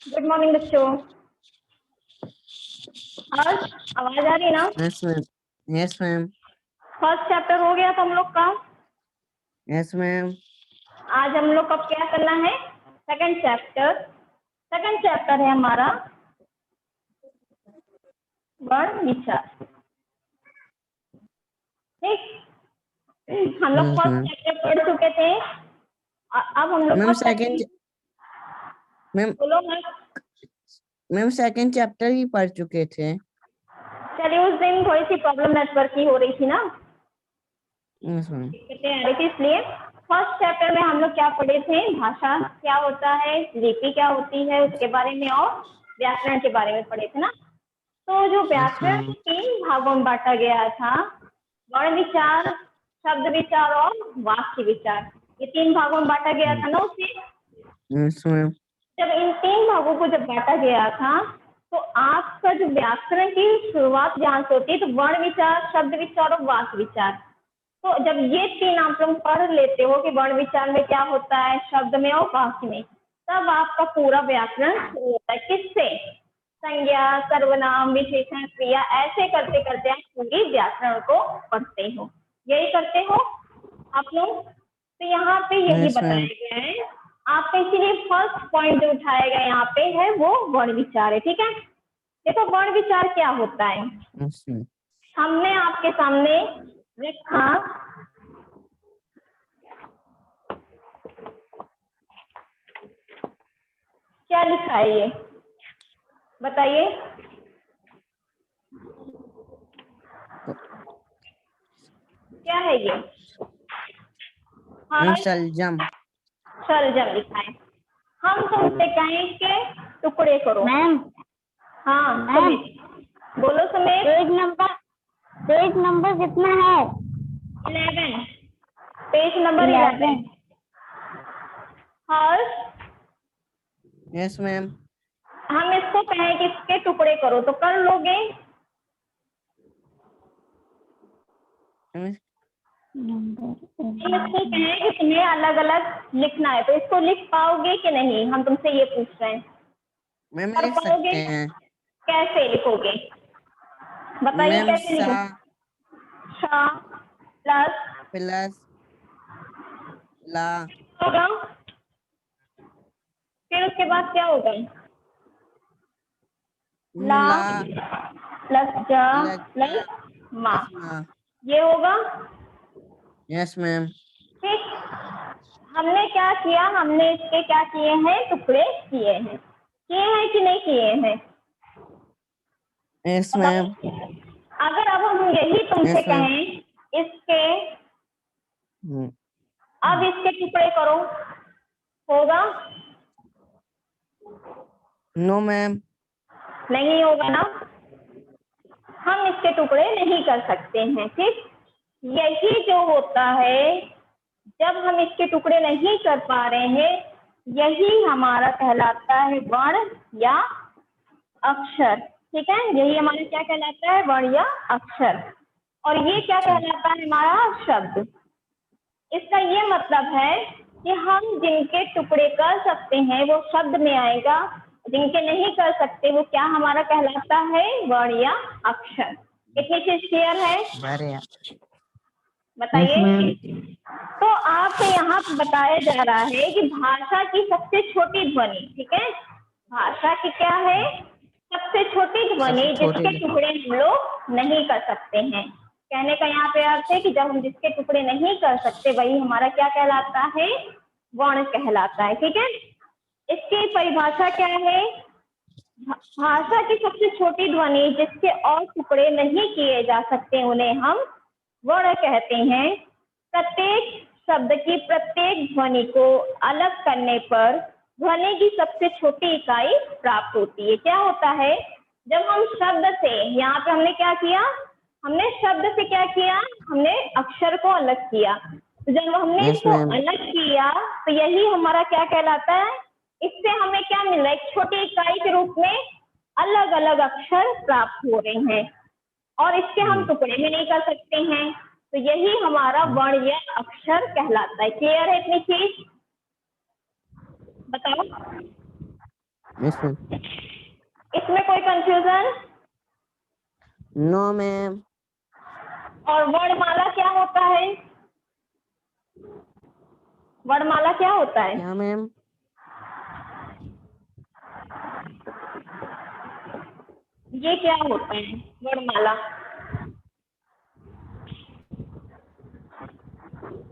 Good morning बच्चों। आज आवाज आ रही है ना? Yes ma'am. Yes ma'am. First chapter हो गया था हम लोग का। Yes ma'am. आज हम लोग का क्या करना है? सेकंड चैप्टर है हमारा वर्ण विचार। ठीक, हम लोग फर्स्ट चैप्टर पढ़ चुके थे। अब हम लोग मैम का सेकंड मैम बोलो मत। मैम सेकंड चैप्टर ही पढ़ चुके थे। चलिए, उस दिन थोड़ी सी प्रॉब्लम नेटवर्क की हो रही थी ना, यस मैम। दिक्कतें आ रही थी, इसलिए फर्स्ट चैप्टर में हम लोग क्या पढ़े थे? भाषा क्या होता है, लिपि क्या होती है उसके बारे में, और व्याकरण के बारे में पढ़े थे ना। तो जो व्याकरण तीन भागों में बांटा गया था, वर्ण विचार, शब्द विचार और वाक्य विचार, ये तीन भागों में बांटा गया था ना उसे। Yes ma'am. जब इन तीन भागों को जब बांटा गया था, तो आपका जो व्याकरण की शुरुआत जहां से होती है, तो वर्ण विचार, शब्द विचार और वाक्य विचार। तो जब ये तीन आप लोग पढ़ लेते हो कि वर्ण विचार में क्या होता है, शब्द में और वाक्य में, तब आपका पूरा व्याकरण शुरू होता है। किससे? संज्ञा, सर्वनाम, विशेषण, क्रिया, ऐसे करते करते आप पूरी व्याकरण को पढ़ते हो। यही करते हो आप लोग। तो यहाँ पे यही यस बताया मैम। गया है आपका। इसीलिए फर्स्ट पॉइंट जो उठाया गया यहाँ पे है वो वर्ण विचार है। ठीक है, देखो वर्ण विचार क्या होता है। Yes ma'am. हमने आपके सामने रखा, क्या लिखा है ये बताइए? क्या है ये? मैम हाँ, सलजम। शलजम लिखा है। हम तुमसे कहें कि टुकड़े करो। मैम हाँ मैम सुमित, बोलो सुमित। पेज नंबर कितना है? 11, पेज नंबर 11। हर्ष, यस मैम। हम इसको कहें कि इसके टुकड़े करो तो कर लोगे? हम इसको कहें कि तुम्हें अलग अलग लिखना है तो इसको लिख पाओगे कि नहीं, हम तुमसे ये पूछ रहे हैं। मैम कर लिख पाओगे? सकते हैं। कैसे लिखोगे बताइए, मैम कैसे सा लिखोगे? श प्लस प्लस ला होगा, फिर उसके बाद क्या होगा? ला ला प्लस जा लज्जा प्लस मा, प्लस मा। ये होगा। Yes ma'am. ठीक, हमने क्या किया? हमने इसके क्या किए हैं? टुकड़े किए हैं। किए हैं कि नहीं किए हैं? यस बताओ। मैम। अगर अब हम यही तुमसे यस मैम। कहें इसके, अब इसके टुकड़े करो, होगा? No ma'am. नहीं होगा ना, हम इसके टुकड़े नहीं कर सकते हैं। ठीक, यही जो होता है, जब हम इसके टुकड़े नहीं कर पा रहे हैं, यही हमारा कहलाता है वर्ण या अक्षर। ठीक है, यही हमारा क्या कहलाता है? वर्ण या अक्षर। और ये क्या कहलाता है? हमारा शब्द। इसका ये मतलब है कि हम जिनके टुकड़े कर सकते हैं वो शब्द में आएगा, जिनके नहीं कर सकते वो क्या हमारा कहलाता है? वर्ण या अक्षर। कितनी चीज क्लियर है बताइए? तो आपको यहाँ पे बताया जा रहा है कि भाषा की सबसे छोटी ध्वनि, ठीक है, भाषा की क्या है? सबसे छोटी ध्वनि, सबसे छोटी जिसके टुकड़े हम लोग नहीं कर सकते हैं। कहने का यहाँ पे अर्थ है कि जब हम जिसके टुकड़े नहीं कर सकते वही हमारा क्या कहलाता है? वर्ण कहलाता है। ठीक है, इसकी परिभाषा क्या है? भाषा की सबसे छोटी ध्वनि जिसके और टुकड़े नहीं किए जा सकते उन्हें हम वर्ण कहते हैं। प्रत्येक शब्द की प्रत्येक ध्वनि को अलग करने पर ध्वनि की सबसे छोटी इकाई प्राप्त होती है। क्या होता है? जब हम शब्द से, यहाँ पे हमने क्या किया? हमने शब्द से क्या किया? हमने अक्षर को अलग किया। तो जब हमने यस इसको मैम। अलग किया तो यही हमारा क्या कहलाता है? इससे हमें क्या मिल रहा है? एक छोटी इकाई के रूप में अलग अलग अक्षर प्राप्त हो रहे हैं, और इसके हम टुकड़े भी नहीं कर सकते हैं। तो यही हमारा वर्ण या अक्षर कहलाता है। क्लियर है इतनी चीज? बताओ। Yes ma'am. इसमें कोई कंफ्यूजन? No ma'am. और वर्णमाला क्या होता है? वर्णमाला क्या होता है? क्या मैम? ये क्या होता है वर्णमाला?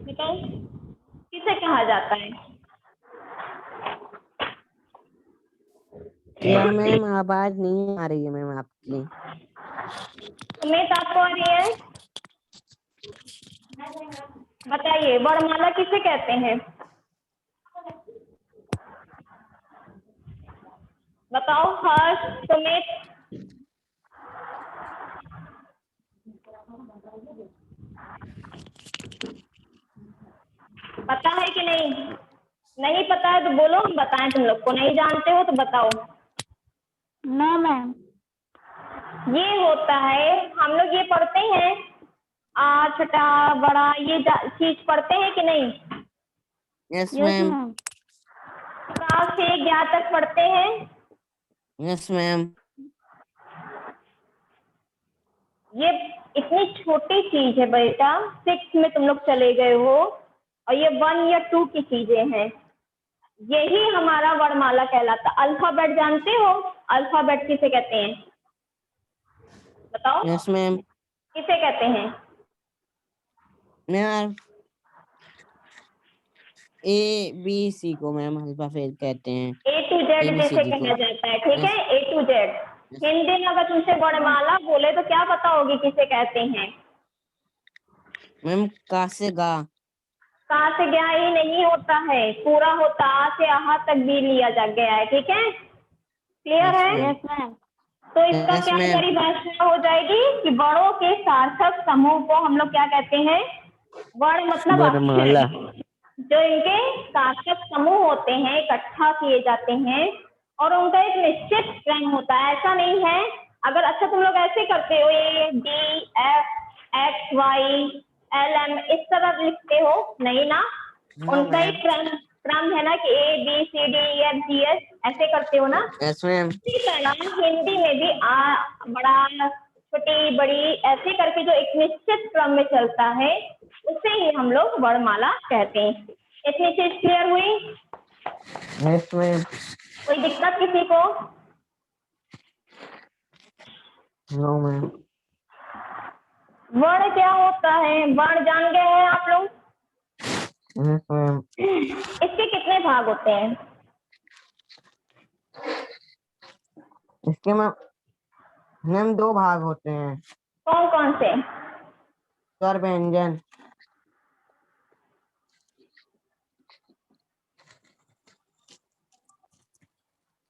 बताओ, किसे कहा जाता है? क्या मैम? आवाज नहीं आ रही है मैम आपकी। सुमित, आपको आ रही है? बताइए, वर्णमाला किसे कहते हैं? बताओ हर्ष, सुमित। पता है कि नहीं? नहीं पता है तो बोलो, हम बताएं तुम लोग को। नहीं जानते हो तो बताओ। No ma'am. ये होता है, हम लोग ये पढ़ते हैं, छोटा बड़ा ये चीज पढ़ते हैं कि नहीं? Yes yes ma'am. मैम। का से ज्ञा तक पढ़ते हैं। Yes ma'am. ये इतनी छोटी चीज है बेटा, 6 में तुम लोग चले गए हो, और ये 1 या 2 की चीजें हैं। यही हमारा वर्णमाला कहलाता। अल्फाबेट जानते हो? अल्फाबेट किसे कहते हैं? बताओ। Yes ma'am. किसे कहते हैं? मैम ABC को मैम अल्फाबेट कहते हैं। A to Z जिसे ABCD कहा को। जाता है, ठीक है, A to Z। Yes. Hindi में अगर तुमसे वर्णमाला बोले तो क्या पता होगी किसे कहते हैं? मैम का से गा। का से गया ही नहीं होता है, पूरा होता, आ से आहा तक भी लिया जा गया है, ठीक है, क्लियर Yes, है? ma'am. Yes ma'am. तो इसका Yes, क्या ma'am. परिभाषा हो जाएगी कि बड़ों के सार्थक समूह को हम लोग क्या कहते हैं? वर्ण मतलब वर्णमाला। अक्षर, जो इनके सार्थक समूह होते हैं, इकट्ठा किए जाते हैं, और उनका एक निश्चित क्रम होता है। ऐसा नहीं है अगर, अच्छा तुम लोग ऐसे करते हो, A, B, F, X, Y, L, M इस तरह लिखते हो? नहीं ना, No, उनका ma'am. एक क्रम है ना कि A, B, C, D, E, F, G, H ऐसे करते हो ना? Yes, ma'am. इसी तरह हिंदी में भी बड़ा, छोटी, बड़ी ऐसे करके जो एक निश्चित क्रम में चलता है, उसे ही हम लोग वर्णमाला कहते हैं। इतनी चीज क्लियर हुई? Yes, ma'am. कोई दिक्कत किसी को? No, ma'am. वर्ण क्या होता है? वर्ण जान गए हैं आप लोग? Yes, ma'am. इसके कितने भाग होते हैं? इसके मैम 2 भाग होते हैं। कौन कौन से? स्वर व्यंजन।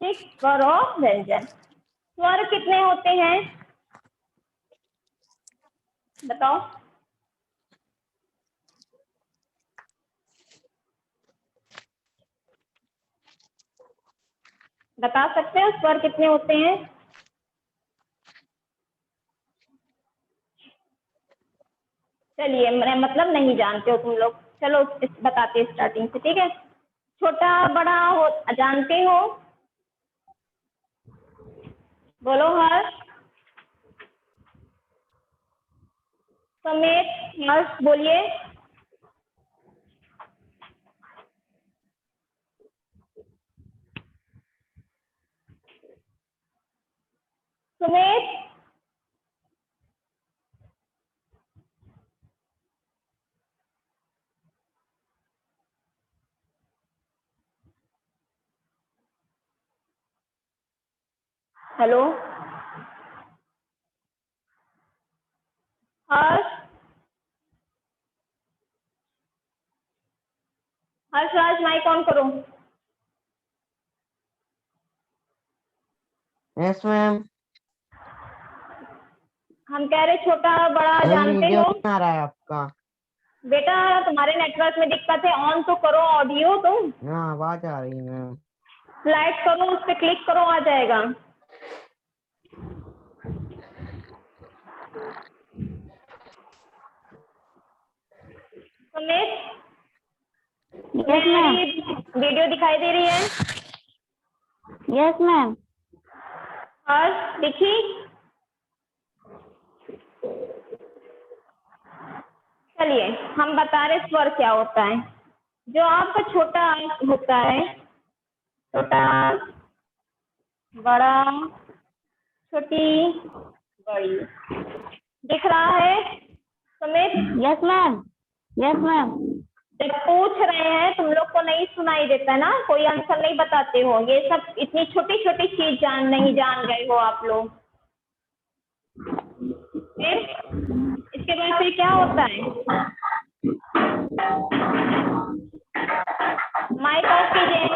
ठीक, स्वर और व्यंजन। स्वर कितने होते हैं बताओ? बता सकते हो स्वर कितने होते हैं? चलिए, मैं मतलब नहीं जानते हो तुम लोग, चलो बताते स्टार्टिंग से, ठीक है। छोटा बड़ा हो जानते हो? बोलो हर्ष, समेत, हर्ष बोलिए। Sumet, hello Harsh, Harsh Raj mic on करो। Yes ma'am. हम कह रहे छोटा बड़ा जानते वीडियो हो? नहीं आ रहा है आपका। बेटा तुम्हारे नेटवर्क में दिक्कत है, ऑन तो करो ऑडियो तुम। हाँ, आवाज आ रही है मैम। स्लाइड करो, उस पर क्लिक करो, आ जाएगा। Sumit, yes ma'am. वीडियो दिखाई दे रही है? Yes ma'am. हर्ष लिखी। चलिए हम बता रहे स्वर क्या होता है। जो आपका छोटा अंक होता है, छोटा, बड़ा, छोटी, बड़ी, दिख रहा है Sumit? Yes ma'am. Yes ma'am. जब पूछ रहे हैं तुम लोग को नहीं सुनाई देता ना, कोई आंसर नहीं बताते हो, ये सब इतनी छोटी छोटी चीज नहीं जान गए हो आप लोग। फिर इसके बाद फिर क्या होता है? माइक ऑफ कीजिए।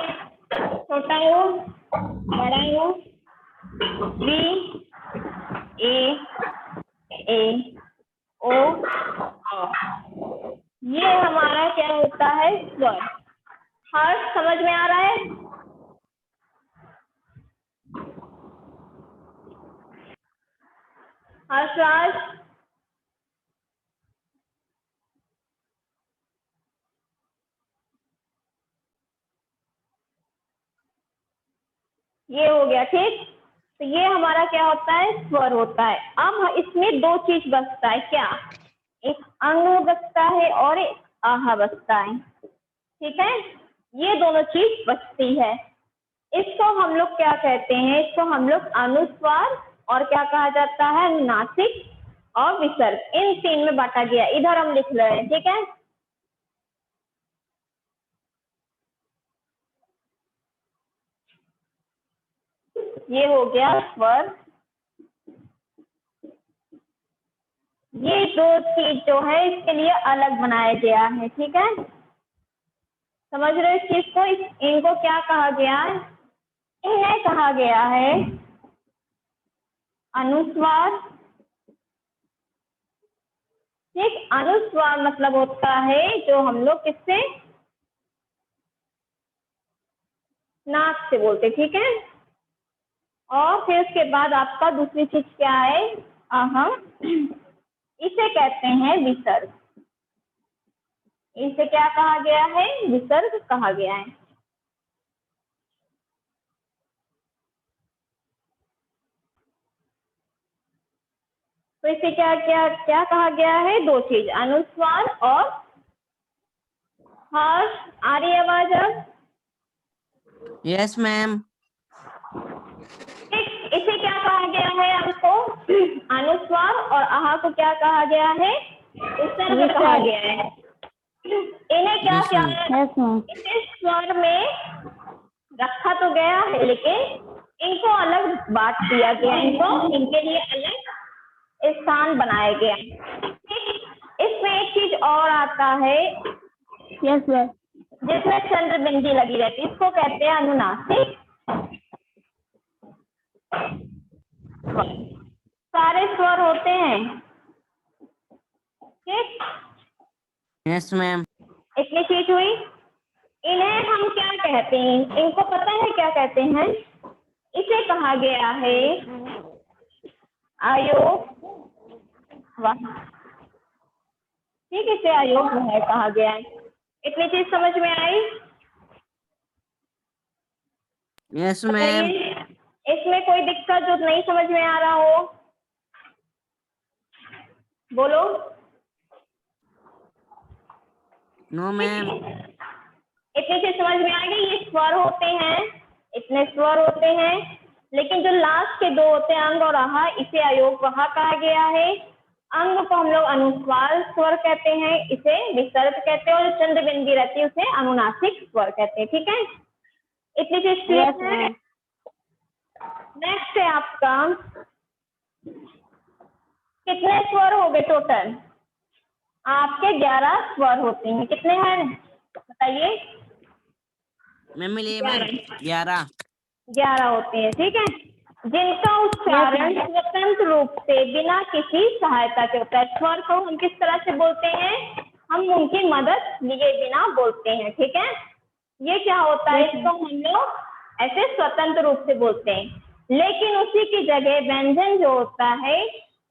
छोटा हो, बड़ा हो, बी ए ओ आ। ये हमारा क्या होता है? स्वर। हर्ष समझ में आ रहा है? हर्षराज, ये हो गया ठीक। तो ये हमारा क्या होता है? स्वर होता है। अब इसमें दो चीज बचता है, क्या? एक अंग बचता है और एक आहा बचता है, ठीक है? ये दोनों चीज बचती है। इसको हम लोग क्या कहते हैं? इसको हम लोग अनुस्वार और क्या कहा जाता है? अनुनासिक और विसर्ग, इन तीन में बांटा गया। इधर हम लिख रहे हैं, ठीक है? ये हो गया स्वर। ये दो चीज जो है इसके लिए अलग बनाया गया है, ठीक है? समझ रहे हो इस चीज को? इनको क्या कहा गया है? इन्हें कहा गया है अनुस्वार। ठीक, अनुस्वार मतलब होता है जो हम लोग किससे? नाक से बोलते, ठीक है? और फिर उसके बाद आपका दूसरी चीज क्या है? अहम। इसे कहते हैं विसर्ग। इसे क्या कहा गया है? विसर्ग कहा गया है। तो इसे क्या क्या क्या कहा गया है? दो चीज, अनुस्वार और हर्ष। आ रही आवाज अब? Yes ma'am. ठीक, इसे क्या कहा गया है आपको? अनुस्वार। और आहा को क्या कहा गया है? विसर्ग कहा गया है। इन्हें क्या किया है? Yes ma'am. इसे स्वर में रखा तो गया है, लेकिन इनको अलग बांट दिया गया, इनको इनके लिए अलग स्थान बनाया गया। इसमें एक चीज और आता है यस मैम। जिसमें चंद्र बिंदी लगी रहती है, इसको कहते हैं अनुनासिक। सारे स्वर होते हैं, ठीक? Yes ma'am. इतनी चीज हुई। इन्हें हम क्या कहते हैं? इनको पता है क्या कहते हैं? इसे कहा गया है आयोग। वाह, ठीक, इसे आयोग है कहा गया है। इतनी चीज समझ में आई? Yes ma'am. इसमें कोई दिक्कत जो नहीं समझ में आ रहा हो बोलो। No ma'am. इतनी चीज समझ में आ गई? ये स्वर होते हैं, इतने स्वर होते हैं, लेकिन जो लास्ट के दो होते हैं अंग और आहा, इसे अयोग वहा कहा गया है। अंग को हम लोग अनुस्वार स्वर कहते हैं, इसे विसर्ग कहते हैं, और जो चंद्र बिंदी रहती है उसे अनुनासिक स्वर कहते हैं, ठीक है? इतनी चीज क्लियर है? नेक्स्ट है आपका, कितने स्वर हो गए टोटल? आपके 11 स्वर होते हैं। कितने हैं बताइए? मैम 11 11 होते हैं, ठीक है? जिनका उच्चारण स्वतंत्र रूप से बिना किसी सहायता के होता है। स्वर को हम किस तरह से बोलते हैं? हम उनकी मदद लिए बिना बोलते हैं, ठीक है? ये क्या होता है? इसको हम लोग ऐसे स्वतंत्र रूप से बोलते हैं, लेकिन उसी की जगह व्यंजन जो होता है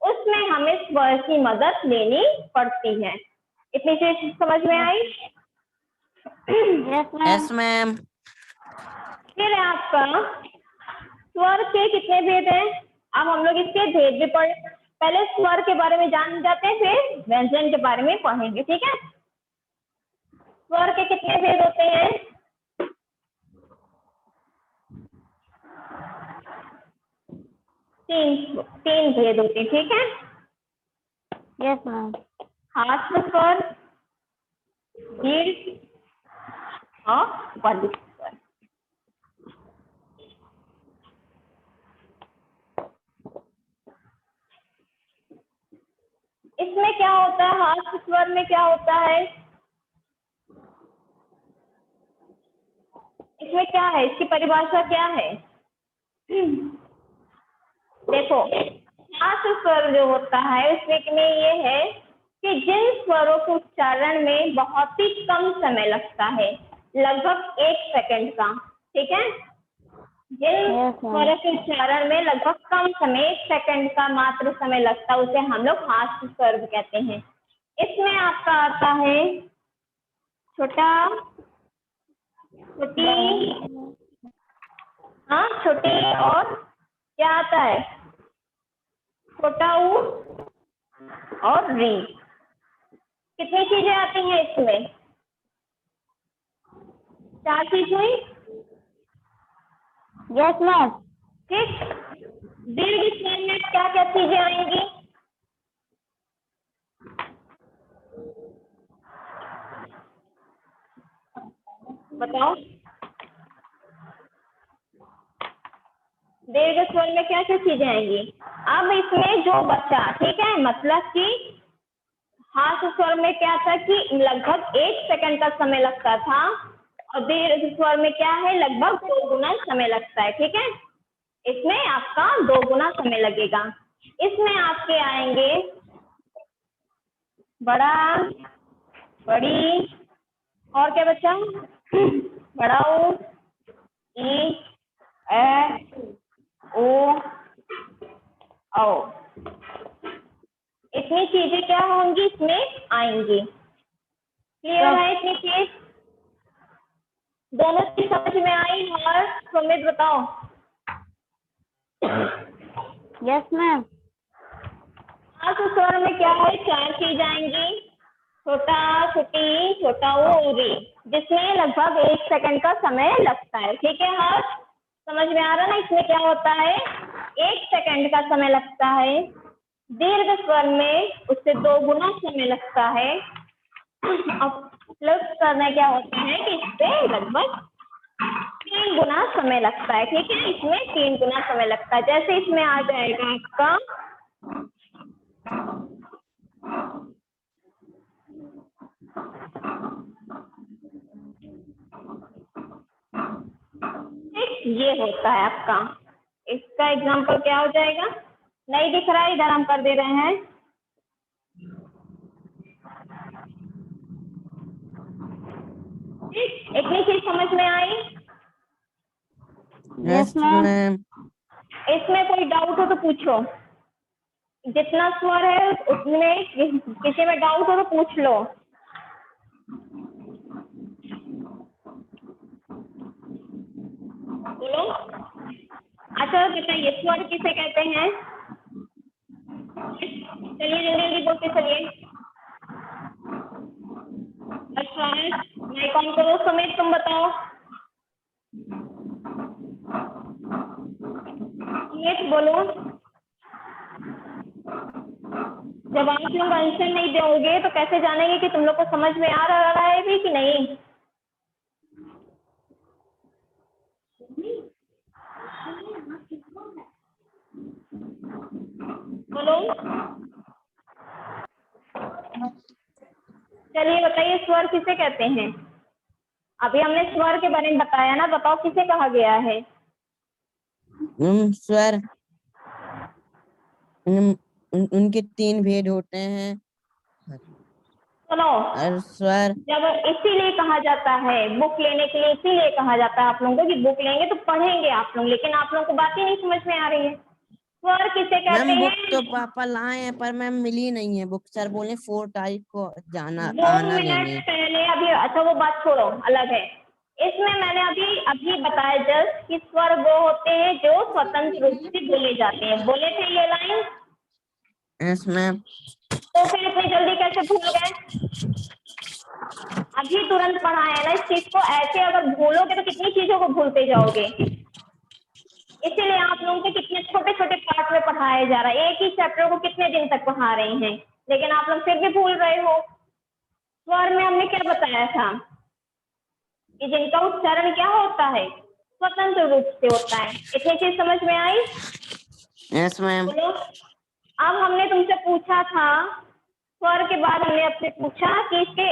उसमें हमें स्वर की मदद लेनी पड़ती है। इतनी चीज समझ में आई? Yes ma'am. फिर आपका स्वर के कितने भेद हैं? अब हम लोग इसके भेद भी पढ़, पहले स्वर के बारे में जान जाते हैं, फिर व्यंजन के बारे में पढ़ेंगे, ठीक है। स्वर के कितने भेद होते हैं? तीन भेद होते हैं, ठीक है। Yes, ma'am. हास्य स्वर, दीर्घ और वलित स्वर। इसमें क्या होता है? हास्य स्वर में क्या होता है? इसमें क्या है? इसकी परिभाषा क्या है? देखो, हास्य स्वर जो होता है उसमें ये है कि जिन स्वरों के उच्चारण में बहुत ही कम समय लगता है, लगभग 1 सेकंड का, ठीक है। जिन स्वरों के उच्चारण में लगभग कम समय 1 सेकंड का मात्र समय लगता है, उसे हम लोग हास्य स्वर कहते हैं। इसमें आपका आता है छोटा, छोटी, हाँ छोटी, और क्या आता है? छोटा ऊ और री। कितनी चीजें आती हैं इसमें? 4 चीज हुई। Yes, ma'am. ठीक। दीर्घ स्वर में क्या क्या चीजें आएंगी? बताओ। दीर्घ स्वर में क्या क्या चीजें आएंगी? अब इसमें जो बचा, ठीक है, मतलब कि हास्य स्वर में क्या था कि लगभग 1 सेकंड का समय लगता था, और दीर्घ स्वर में क्या है? लगभग 2 गुना समय लगता है, ठीक है। इसमें आपका 2 गुना समय लगेगा। इसमें आपके आएंगे बड़ा, बड़ी, और क्या बचा? बड़ा ऊ, ई, ए, ओ, औ। इतनी चीजें क्या होंगी इसमें आएंगी। क्लियर है इतनी चीज? दोनों चीज समझ में आई? और सुमित बताओ। Yes, ma'am. हास्य स्वर में क्या है? 4 चीज आएंगी, छोटा, छोटी, छोटा ऊ, री, जिसमें लगभग 1 सेकंड का समय लगता है, ठीक है। हर्ष, समझ में आ रहा ना? इसमें क्या होता है? 1 सेकंड का समय लगता है। दीर्घ स्वर में उससे 2 गुना समय लगता है। अब प्लस स्वर में क्या होता है कि इससे लगभग 3 गुना समय लगता है, ठीक है। इसमें 3 गुना समय लगता है। जैसे इसमें आ जाएगा आपका ये होता है आपका। इसका एग्जाम्पल क्या हो जाएगा? नहीं दिख रहा है, इधर हम कर दे रहे हैं। इतनी चीज समझ में आई? Yes ma'am. इसमें कोई डाउट हो तो पूछो। जितना स्वर है उसमें किसी में डाउट हो तो पूछ लो। बोलो। अच्छा बताइए, स्वर किसे कहते हैं? चलिए जल्दी जल्दी बोलते चलिए। अच्छा है, मैं कौन करो? सुमित तुम बताओ। सुमित बोलो। जब आप लोग आंसर नहीं दोगे तो कैसे जानेंगे कि तुम लोग को समझ में आ रहा है भी कि नहीं? बोलो। चलिए बताइए, स्वर किसे कहते हैं? अभी हमने स्वर के बारे में बताया ना, बताओ किसे कहा गया है? स्वर उनके 3 भेद होते हैं। सुनो, और स्वर जब इसीलिए कहा जाता है, बुक लेने के लिए इसीलिए कहा जाता है आप लोगों को कि बुक लेंगे तो पढ़ेंगे आप लोग, लेकिन आप लोगों को बात ही नहीं समझ में आ रही है। स्वर किसे कहते मैम बुक हैं? तो पापा लाए हैं पर मैम मिली नहीं है बुक। सर बोले 4 तारीख को जाना 2 आना मिनट लेने। पहले अभी, अच्छा वो बात छोड़ो, अलग है। इसमें मैंने अभी बताया जस्ट कि स्वर वो होते हैं जो स्वतंत्र रूप से बोले जाते हैं। बोले थे ये लाइन? Yes ma'am. तो फिर इतनी जल्दी कैसे भूल गए? अभी तुरंत पढ़ाया है ना इस चीज को, ऐसे अगर भूलोगे तो कितनी चीजों को भूलते जाओगे। इसीलिए आप लोगों के कितने छोटे छोटे पार्ट में पढ़ाया जा रहा है, एक ही चैप्टर को कितने दिन तक पढ़ा रहे हैं, लेकिन आप लोग फिर भी भूल रहे हो। स्वर में हमने क्या बताया था कि जिनका उच्चारण क्या होता है, स्वतंत्र रूप से होता है। इतनी चीज समझ में आई? Yes ma'am. बोलो। अब हमने तुमसे पूछा था स्वर के बाद हमने आपसे पूछा कि इसके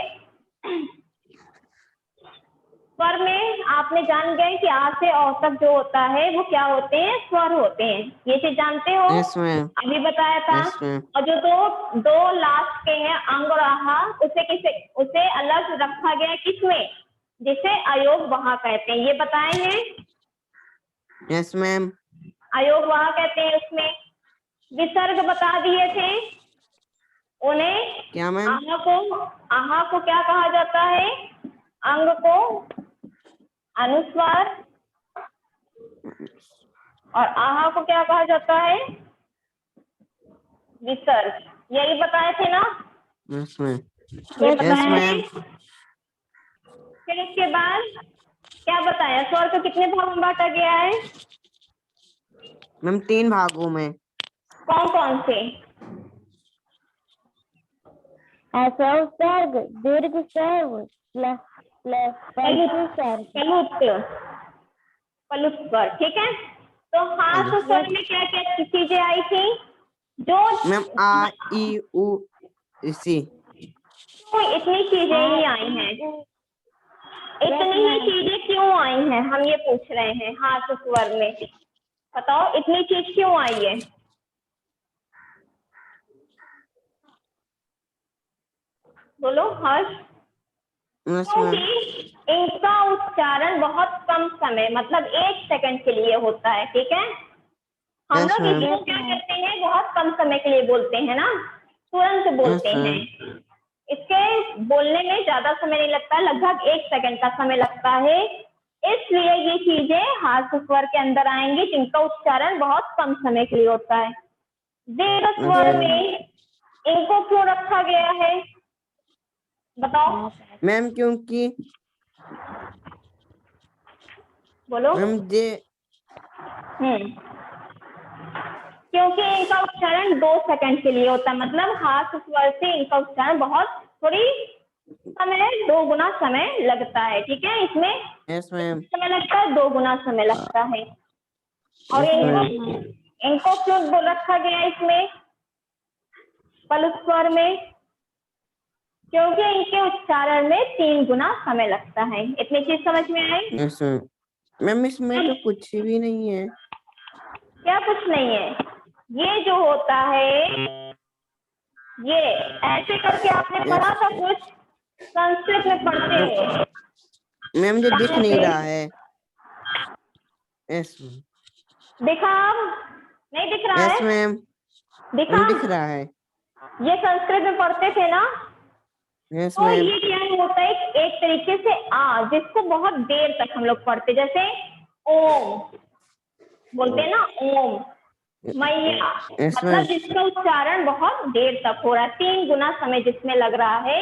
स्वर में आपने जान गए कि आ से औ तक जो होता है वो क्या होते हैं, स्वर होते हैं। ये चीज जानते हो? Yes ma'am. अभी बताया था। Yes ma'am. और जो दो लास्ट के हैं अंग और आहा, उसे अलग रखा गया किसमें, जिसे अयोग वहा कहते हैं, ये बताए हैं। Yes ma'am. अयोग वहा कहते हैं। उसमें विसर्ग बता दिए थे उन्हें। क्या मैम? आहा को क्या कहा जाता है? अंग को अनुस्वार, और आहा को क्या कहा जाता है? विसर्ग। यही बताए थे ना? Yes ma'am. ये यस बताए मैम। थे। फिर उसके बाद क्या बताया? स्वर को कितने भागों में बांटा गया है? मैम 3 भागों में। कौन कौन से? ऐसा उपसर्ग, दीर्घ सर्ग, पलुत स्वर। ठीक है। तो हाथ स्वर में क्या क्या चीजें आई थी जो मैम आ ई उ इसी। तो इतनी चीजें ही आई हैं। इतनी ही चीजें क्यों आई हैं, हम ये पूछ रहे हैं। हाथ स्वर में बताओ इतनी चीज क्यों आई है? बोलो हर्ष। Yes ma'am. क्योंकि इनका उच्चारण बहुत कम समय, मतलब 1 सेकंड के लिए होता है। ठीक है। हम यस लोग मैम। इसको क्या करते हैं, बहुत कम समय के लिए बोलते हैं ना, तुरंत बोलते यस हैं। मैम। इसके बोलने में ज्यादा समय नहीं लगता, लगभग 1 सेकंड का समय लगता है। इसलिए ये चीजें हाथ स्वर के अंदर आएंगी जिनका उच्चारण बहुत कम समय के लिए होता है। दीर्घ स्वर में इनको क्यों रखा गया है बताओ? मैम क्योंकि बोलो। मैम क्योंकि इनका उच्चारण 2 सेकंड के लिए होता है, मतलब हाथ स्वर से इनका उच्चारण बहुत थोड़ी समय 2 गुना समय लगता है। ठीक है। इसमें यस मैम। समय लगता है, 2 गुना समय लगता है। और यस मैम। इनको क्यों रखा गया इसमें पलुत स्वर में? क्योंकि इनके उच्चारण में 3 गुना समय लगता है। इतनी चीज समझ में आई? Yes ma'am. मैम इसमें तो कुछ भी नहीं है। क्या कुछ नहीं है? ये जो होता है, ये ऐसे करके आपने पढ़ा था कुछ संस्कृत में पढ़ते हो? मैम मुझे दिख नहीं रहा है। यस दिखा? अब नहीं दिख रहा यस है? मैम। दिखा? दिख रहा है। ये संस्कृत में पढ़ते थे ना? यस तो मैम। ये क्या होता है, एक तरीके से आ, जिसको बहुत देर तक हम लोग पढ़ते, जैसे ओम बोलते हैं ना, ओम मैया, यस मतलब मैम। जिसका उच्चारण बहुत देर तक हो रहा है, 3 गुना समय जिसमें लग रहा है,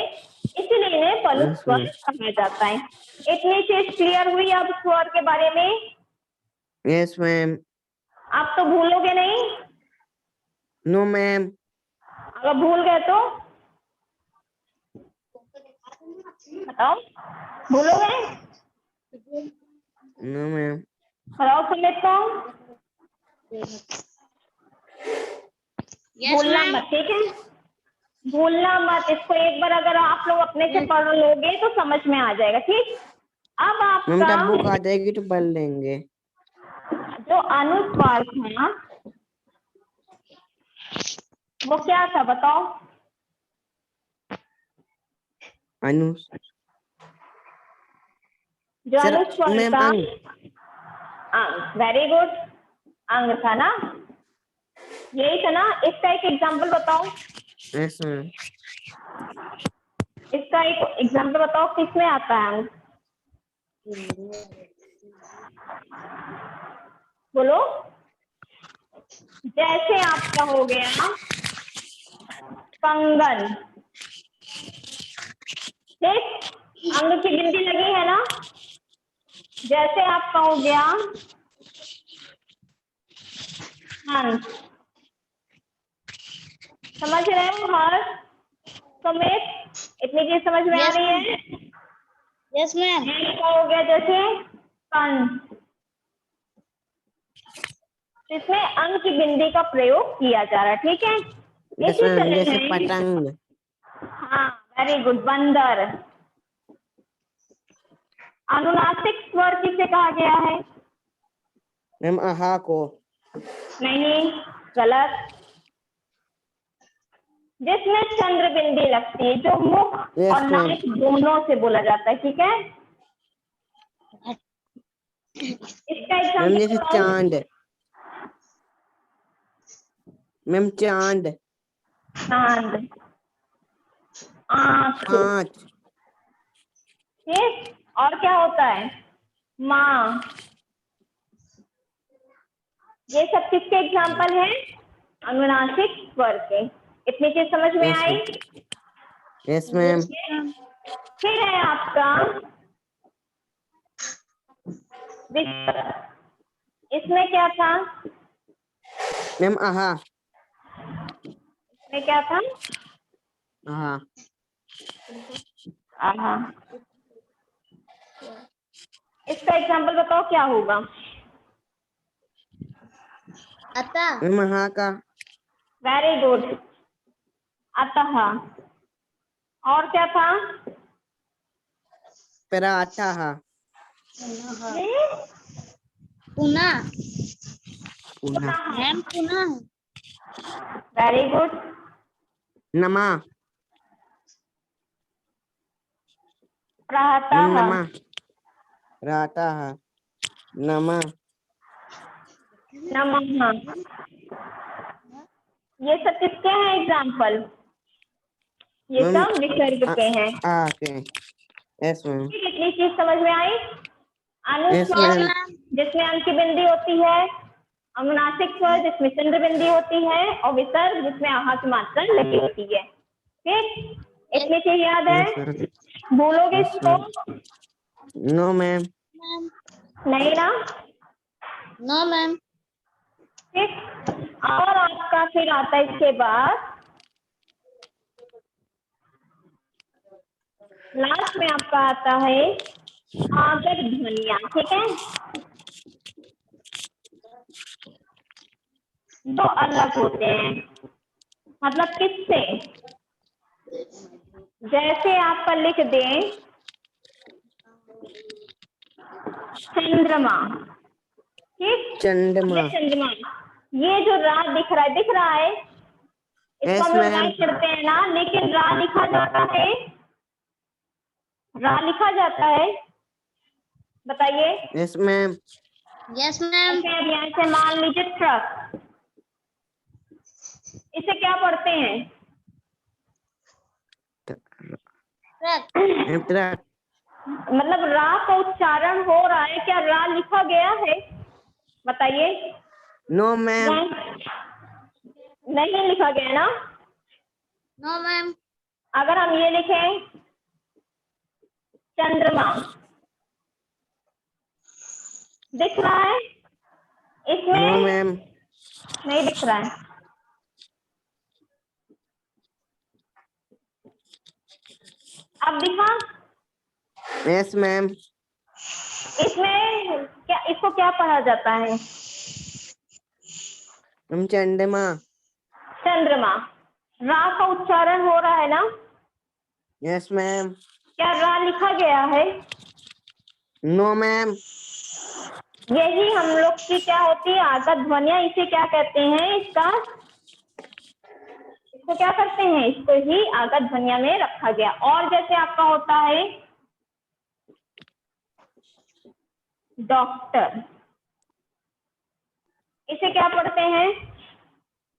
इसीलिए इन्हें पलुत यस स्वर मैम। कहा जाता है। इतनी चीज क्लियर हुई अब स्वर के बारे में? Yes ma'am. आप तो भूलोगे नहीं? No ma'am. अगर भूल गए तो बताओ, भूलोगे? No ma'am. बताओ सुमित को। भूलना मत, ठीक है? भूलना मत इसको। एक बार अगर आप लोग अपने से पढ़ लोगे तो समझ में आ जाएगा। ठीक। अब मैम आपका तब बुक आ जाएगी तो पढ़ लेंगे। जो अनुस्वार था वो क्या था बताओ? जो सर अनुस्वार मैम था अंग। अंग। Very good. अंग था ना, यही था ना? इसका एक एग्जाम्पल बताओ। Yes ma'am. इसका एक एग्जाम्पल बताओ, किसमें आता है अंग? बोलो। जैसे आपका हो गया कंगन, ठीक, अंग की बिंदी लगी है ना। जैसे आपका हो गया हंस, समझ रहे हो हर्ष समेत, इतनी चीज समझ में आ Yes, रही ma'am. है। Yes, ma'am. का हो गया जैसे कंस, इसमें अंग की बिंदी का प्रयोग किया जा रहा है, ठीक है। यस इसी मैम, तरह जैसे है, पतंग। हाँ वेरी गुड, बंदर। अनुनासिक स्वर किसे कहा गया है? मैम आहा को। नहीं, गलत। जिसमें चंद्र बिंदी लगती है, जो मुख Yes, और ma'am. नाक दोनों से बोला जाता है, ठीक है। इसका मैम एग्जाम्पल जैसे बताओ। चांद। मैम चांद। चांद, आंख, पाँच। ठीक। और क्या होता है? माँ। ये सब किसके एग्जाम्पल है? अनुनासिक स्वर के। इतनी चीज समझ में यस आई? Yes ma'am. फिर है आपका विसर्ग। इसमें क्या था? मैम आहा। इसमें क्या था? आहा। आहा। इसका एग्जाम्पल बताओ क्या होगा? अतः, मैम आहा का। वेरी गुड, अतः। और क्या था? पराठा। पुनः, पुनः। मैम पुनः, वेरी गुड। नमा। प्रातः, मैम नमा। प्रातः। नमा। नमः। ये सब किसके हैं एग्जाम्पल? ये मैम सब विसर्ग के हैं। ओके। Yes ma'am. कितनी चीज समझ में आई? Yes अनुस्वर ma'am. जिसमें अंक की बिंदी होती है, अनुनासिक स्वर जिसमें चंद्र बिंदी होती है, और विसर्ग जिसमें आहा की मात्रा लगी होती है, ठीक। इतनी चीज याद है? Yes ma'am. भूलोगे यस इसको? मैम। No ma'am. नहीं ना, नो मैम, ठीक। और आपका फिर आता है इसके बाद लास्ट में आपका आता है आगत ध्वनियां, ठीक है, जो अलग होते हैं। मतलब किससे? जैसे आपका लिख दें चंद्रमा, ठीक। चंद्रमा। ये चंद्रमा, ये जो रा दिख रहा है, इसको यस हम लोग मैम। राइट करते हैं ना, लेकिन रा लिखा जाता है, रा लिखा जाता है, बताइए। Yes ma'am. यस मैम, अब यहाँ से मान लीजिए ट्रक, इसे क्या पढ़ते हैं? Truck, ma'am truck. मतलब रा का उच्चारण हो रहा है, क्या रा लिखा गया है? बताइए। No ma'am. नहीं लिखा गया ना। नो मैम, अगर हम ये लिखें चंद्रमा, दिख रहा है इसमें? No ma'am. नहीं दिख रहा है। अब दिखा? Yes ma'am. इसमें क्या, इसको क्या पढ़ा जाता है? मैम चंद्रमा। चंद्रमा। रा का उच्चारण हो रहा है ना? Yes ma'am. क्या रा लिखा गया है? No ma'am. यही हम लोग की क्या होती है, आगत ध्वनियां। इसे क्या कहते हैं? इसको क्या करते हैं? इसको ही आगत ध्वनिया में रखा गया। और जैसे आपका होता है डॉक्टर, इसे क्या पढ़ते हैं?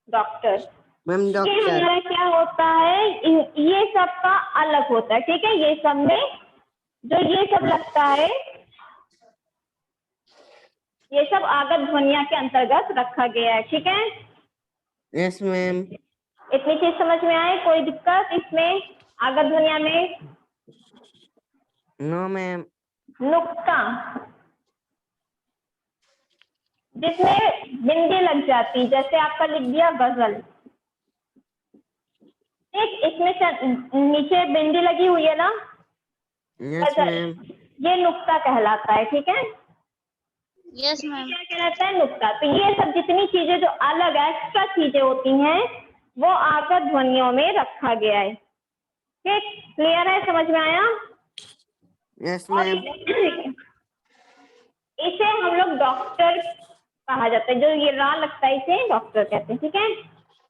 डॉक्टर। मैम ये डॉक्टर। हमारा क्या होता है, ये सब का अलग होता है, ठीक है। ये सब में जो ये सब लगता है, ये सब आगत ध्वनिया के अंतर्गत रखा गया है, ठीक है। Yes ma'am. इतनी चीज समझ में आए? कोई दिक्कत इसमें आगत ध्वनिया में? No ma'am. नुक्ता, जिसमें बिंदी लग जाती, जैसे आपका लिख दिया गजल, ठीक, इसमें नीचे बिंदी लगी हुई है ना, यस गजल, मैम। ये नुक्ता कहलाता है, ठीक है। Yes ma'am. क्या कहलाता है? नुक्ता। तो ये सब जितनी चीजें जो अलग एक्स्ट्रा चीजें होती हैं वो आगत ध्वनियों में रखा गया है, ठीक, क्लियर है? समझ में आया? यस और मैम। इसे हम लोग डॉक्टर कहा जाता है, जो ये रा लगता है इसे डॉक्टर कहते हैं, ठीक है।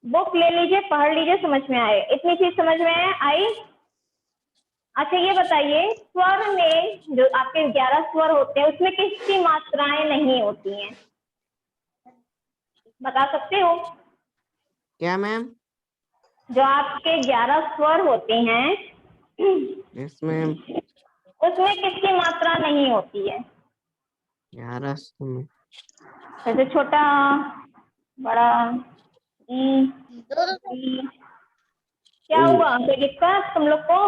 बुक ले लीजिए, पढ़ लीजिए, समझ में आए? इतनी चीज समझ में आई? अच्छा ये बताइए, स्वर में जो आपके 11 स्वर होते हैं उसमें किसकी मात्राएं नहीं होती हैं? बता सकते हो? क्या मैम? जो आपके 11 स्वर होते हैं यस मैम। उसमें किसकी मात्रा नहीं होती है? 11 में जैसे छोटा, बड़ा, ई, दो ई। क्या हुआ? कोई दिक्कत तुम लोग को?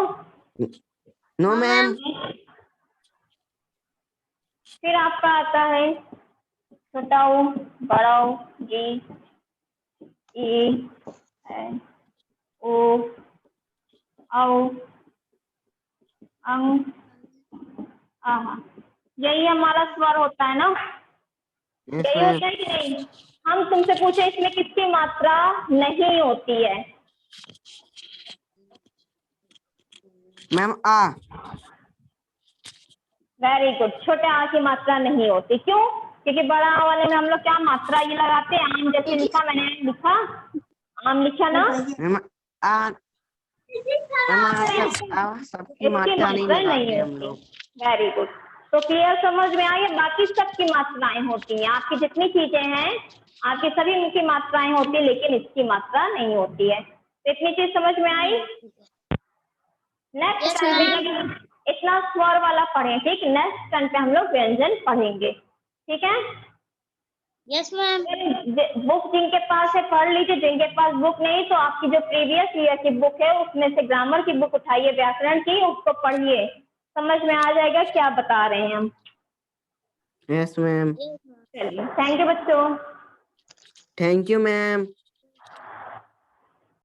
No ma'am. फिर आपका आता है छोटा ऊ, बड़ा ऊ, जी, ई, ओ, औ, अंग, आहा। यही हमारा स्वर होता है ना? यस यही मैम। होता है कि नहीं? हम तुमसे पूछे इसमें किसकी मात्रा नहीं होती है? मैम आ। वेरी गुड, छोटे आ की मात्रा नहीं होती। क्यों? क्योंकि बड़ा आ वाले में हम लोग क्या मात्रा ये लगाते हैं? आम, जैसे लिखा, मैंने लिखा, आम लिखा ना, मैम आ। सबकी इसकी मात्रा नहीं मात्रा लगाते नहीं हम होती। लोग। Very good. तो क्लियर, समझ में आई? बाकी सबकी मात्राएं होती हैं, आपकी जितनी चीजें हैं आपकी सभी उनकी मात्राएं होती है, लेकिन इसकी मात्रा नहीं होती है। तो इतनी चीज समझ में आई? नेक्स्ट Yes, टाइम इतना स्वर वाला पढ़े, ठीक। नेक्स्ट टाइम पे हम लोग व्यंजन पढ़ेंगे, ठीक है। Yes ma'am. बुक जिनके पास है पढ़ लीजिए, जिनके पास बुक नहीं तो आपकी जो प्रीवियस ईयर की बुक है उसमें से ग्रामर की बुक उठाइए, व्याकरण की, उसको पढ़िए, समझ में आ जाएगा क्या बता रहे हैं हम। Yes ma'am. चलिए, थैंक यू बच्चों। Thank you ma'am.